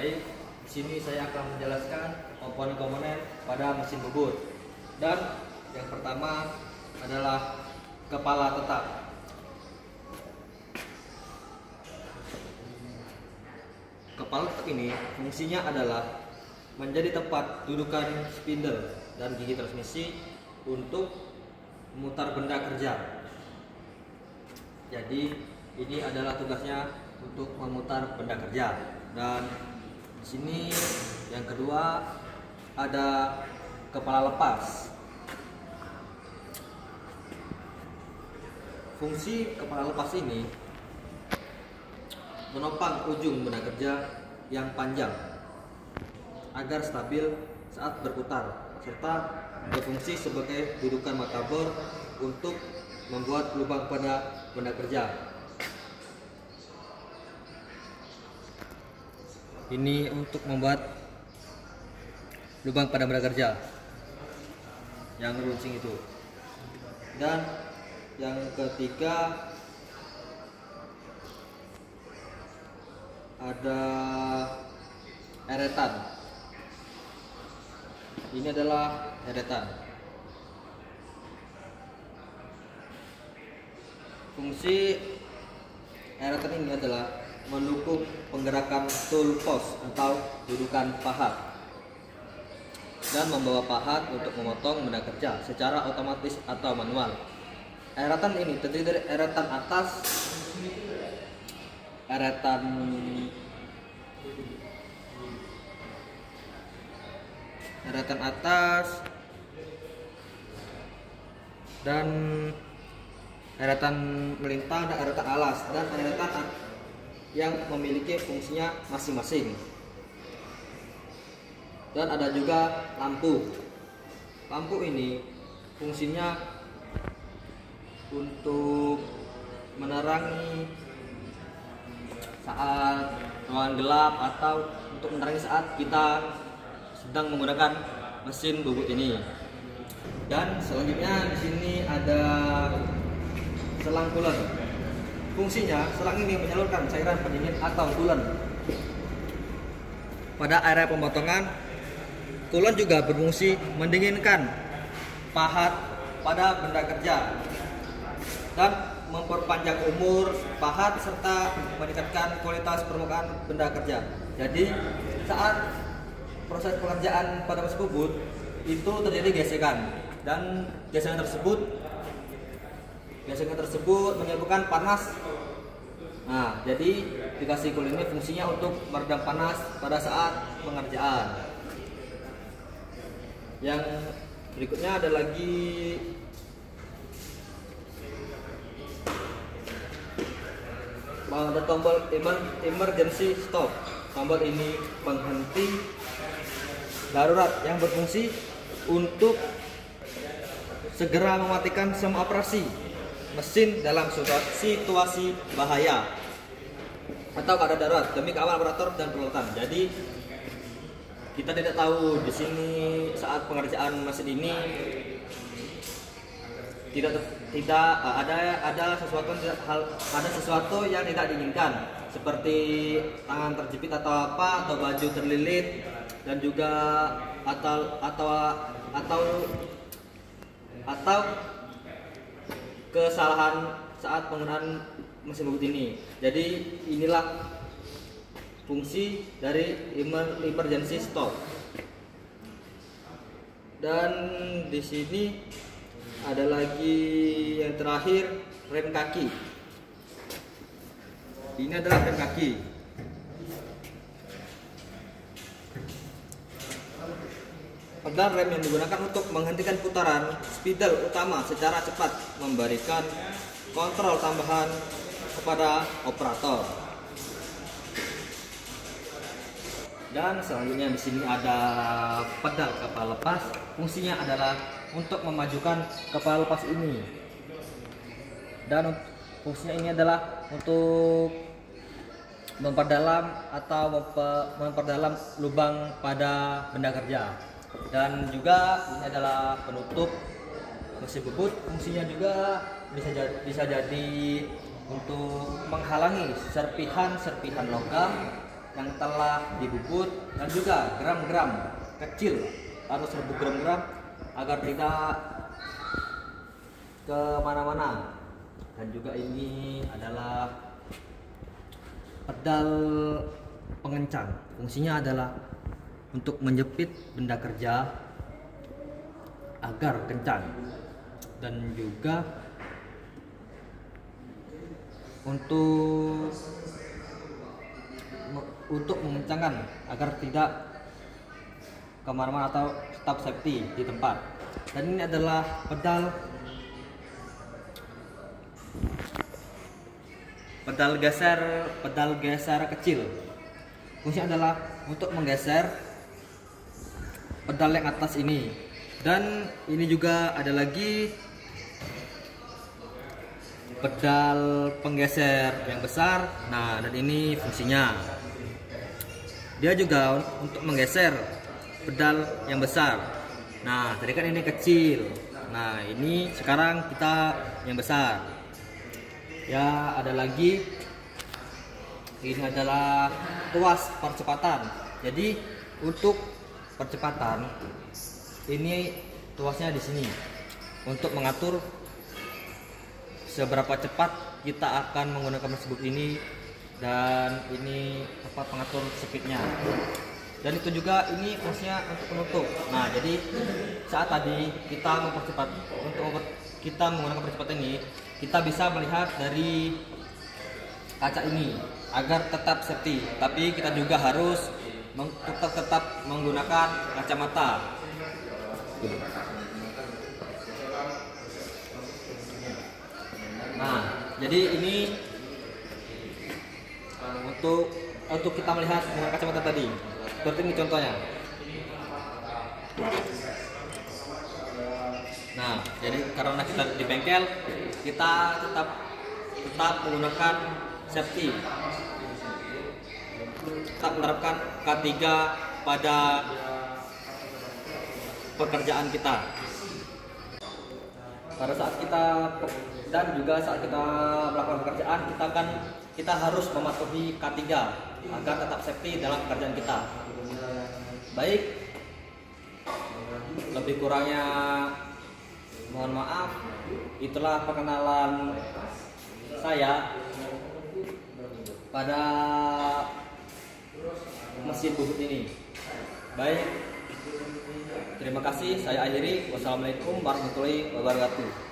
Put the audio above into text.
Baik, di sini saya akan menjelaskan komponen-komponen pada mesin bubut. Dan yang pertama adalah kepala tetap. Kepala tetap ini fungsinya adalah menjadi tempat dudukan spindle dan gigi transmisi untuk memutar benda kerja. Jadi ini adalah tugasnya untuk memutar benda kerja. Dan di sini yang kedua ada kepala lepas. Fungsi kepala lepas ini menopang ujung benda kerja yang panjang agar stabil saat berputar, serta berfungsi sebagai dudukan matabor untuk membuat lubang pada benda kerja. Ini untuk membuat lubang pada benda kerja yang runcing itu. Dan yang ketiga ada eretan. Ini adalah eretan. Fungsi eretan ini adalah mendukung penggerakan tool post atau dudukan pahat dan membawa pahat untuk memotong benda kerja secara otomatis atau manual. Eretan ini terdiri dari eretan atas, eretan atas dan eretan melintang dan eretan alas, dan eretan yang memiliki fungsinya masing-masing. Dan ada juga lampu. Lampu ini fungsinya untuk menerangi saat ruangan gelap atau untuk menerangi saat kita sedang menggunakan mesin bubut ini. Dan selanjutnya di sini ada selang coolant. Fungsinya, selang ini menyalurkan cairan pendingin atau coolant pada area pemotongan. Coolant juga berfungsi mendinginkan pahat pada benda kerja dan memperpanjang umur pahat serta meningkatkan kualitas permukaan benda kerja. Jadi saat proses pekerjaan pada mesin bubut itu terjadi gesekan, dan gesekan tersebut menyebabkan panas. Nah, jadi dikasih coolant ini fungsinya untuk meredam panas pada saat pengerjaan. Yang berikutnya ada lagi ada tombol emergency stop. Tombol ini penghenti darurat yang berfungsi untuk segera mematikan semua operasi mesin dalam situasi bahaya atau keadaan darurat demi keamanan operator dan peralatan. Jadi kita tidak tahu di sini saat pengerjaan mesin ini tidak ada sesuatu yang tidak diinginkan, seperti tangan terjepit atau apa, atau baju terlilit, dan juga atau kesalahan saat penggunaan mesin bubut ini. Jadi inilah fungsi dari emergency stop. Dan di sini ada lagi yang terakhir, rem kaki. Ini adalah rem kaki. Pedal rem yang digunakan untuk menghentikan putaran spindle utama secara cepat, memberikan kontrol tambahan kepada operator. Dan selanjutnya di sini ada pedal kepala lepas. Fungsinya adalah untuk memajukan kepala lepas ini. Dan fungsinya ini adalah untuk memperdalam lubang pada benda kerja. Dan juga ini adalah penutup mesin bubut. Fungsinya juga bisa jadi untuk menghalangi serpihan logam yang telah dibubut dan juga gram-gram kecil, harus 1000 gram-gram agar tidak kemana-mana. Dan juga ini adalah pedal pengencang. Fungsinya adalah untuk menjepit benda kerja agar kencang, dan juga untuk mengencangkan agar tidak kemana-mana atau tetap safety di tempat. Dan ini adalah pedal geser kecil. Fungsinya adalah untuk menggeser pedal yang atas ini. Dan ini juga ada lagi pedal penggeser yang besar. Nah, dan ini fungsinya dia juga untuk menggeser pedal yang besar. Nah, tadi kan ini kecil. Nah, ini sekarang kita yang besar. Ya, ada lagi. Ini adalah tuas percepatan. Jadi untuk percepatan ini tuasnya di sini untuk mengatur seberapa cepat kita akan menggunakan mesin boot ini, dan ini tempat pengatur speednya. Dan itu juga ini fungsinya untuk penutup. Nah, jadi saat tadi kita kita menggunakan percepatan ini, kita bisa melihat dari kaca ini agar tetap safety. Tapi kita juga harus tetap menggunakan kacamata. Nah, jadi ini untuk kita melihat dengan kacamata tadi. Seperti ini contohnya. Nah, jadi karena kita di bengkel, kita tetap menggunakan safety. Tetap menerapkan K3 pada pekerjaan kita. Pada saat kita dan juga saat kita melakukan pekerjaan, kita harus mematuhi K3 agar tetap safety dalam pekerjaan kita. Baik, lebih kurangnya mohon maaf. Itulah perkenalan saya pada mesin bubut ini. Baik, terima kasih. Saya akhiri. Wassalamualaikum warahmatullahi wabarakatuh.